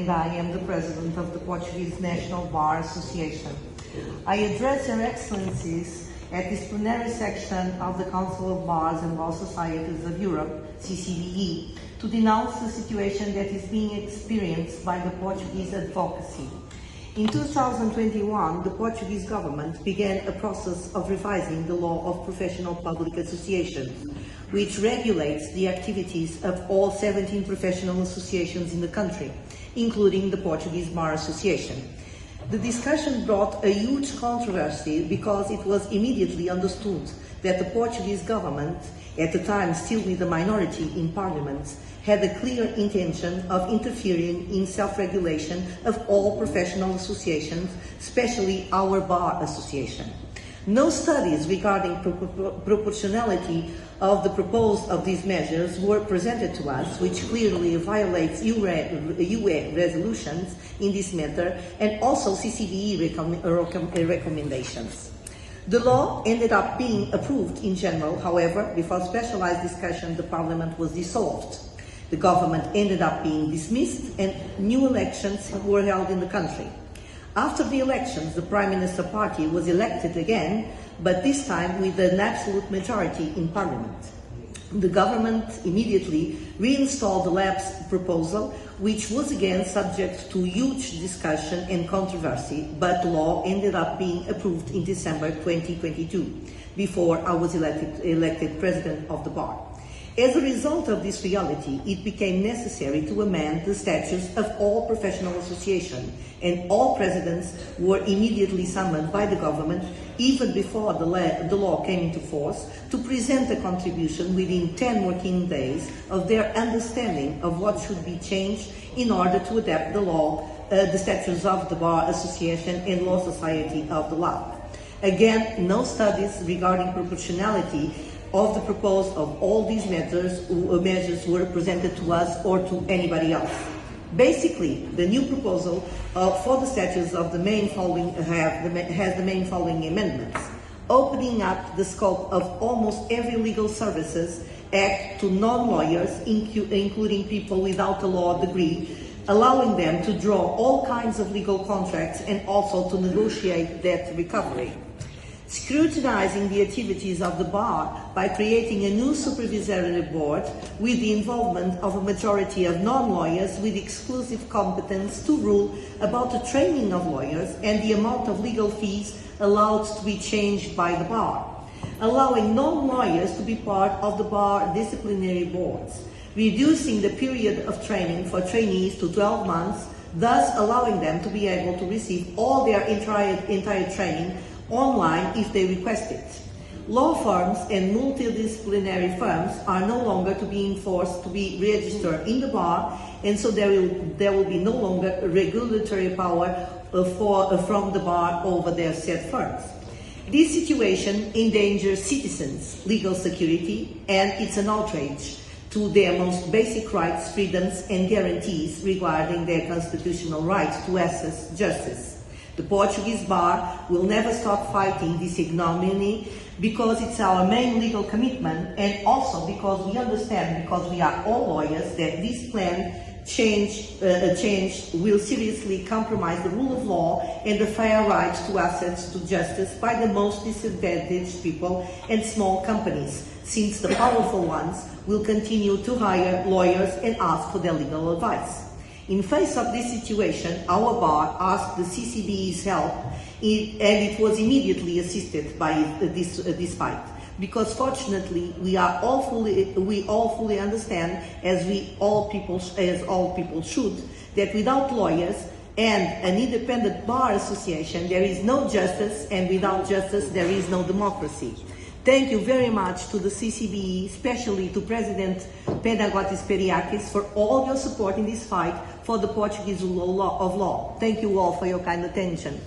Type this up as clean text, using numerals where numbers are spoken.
and I am the President of the Portuguese National Bar Association. I address Your Excellencies at this plenary section of the Council of Bars and Law Societies of Europe, CCBE, to denounce the situation that is being experienced by the Portuguese advocacy. In 2021, the Portuguese government began a process of revising the law of professional public associations, which regulates the activities of all 17 professional associations in the country, including the Portuguese Bar Association. The discussion brought a huge controversy because it was immediately understood that the Portuguese government, at the time still with a minority in parliament, had a clear intention of interfering in self-regulation of all professional associations, especially our bar association. No studies regarding proportionality of the proposed of these measures were presented to us, which clearly violates EU resolutions in this matter and also CCBE recommendations. The law ended up being approved in general, however, before specialized discussion, the Parliament was dissolved. The government ended up being dismissed and new elections were held in the country. After the elections, the Prime Minister party was elected again, but this time with an absolute majority in Parliament. The government immediately reinstalled the lapsed proposal, which was again subject to huge discussion and controversy, but the law ended up being approved in December 2022, before I was elected President of the Bar. As a result of this reality, it became necessary to amend the statutes of all professional associations, and all presidents were immediately summoned by the government, even before the law came into force, to present a contribution within 10 working days of their understanding of what should be changed in order to adapt the law, the statutes of the Bar Association and Law Society of the law. Again, no studies regarding proportionality of the proposed of all these measures were presented to us or to anybody else. Basically, the new proposal for the statutes of the main following has the main following amendments: opening up the scope of almost every legal services act to non-lawyers, including people without a law degree, allowing them to draw all kinds of legal contracts and also to negotiate debt recovery. Scrutinizing the activities of the bar by creating a new supervisory board with the involvement of a majority of non-lawyers with exclusive competence to rule about the training of lawyers and the amount of legal fees allowed to be changed by the bar. Allowing non-lawyers to be part of the bar disciplinary boards. Reducing the period of training for trainees to 12 months, thus allowing them to be able to receive all their entire training online if they request it. Law firms and multidisciplinary firms are no longer to be enforced to be registered in the bar, and so there will be no longer regulatory power from the bar over their said firms. This situation endangers citizens' legal security, and it's an outrage to their most basic rights, freedoms and guarantees regarding their constitutional right to access justice. The Portuguese bar will never stop fighting this ignominy because it's our main legal commitment, and also because we understand, because we are all lawyers, that this planned change will seriously compromise the rule of law and the fair right to access to justice by the most disadvantaged people and small companies, since the powerful ones will continue to hire lawyers and ask for their legal advice. In face of this situation, our bar asked the CCBE's help, and it was immediately assisted by this fight. Because fortunately, we all fully understand, as all people should, that without lawyers and an independent bar association, there is no justice, and without justice, there is no democracy. Thank you very much to the CCBE, especially to President Periakis, for all your support in this fight for the Portuguese rule of law. Thank you all for your kind attention.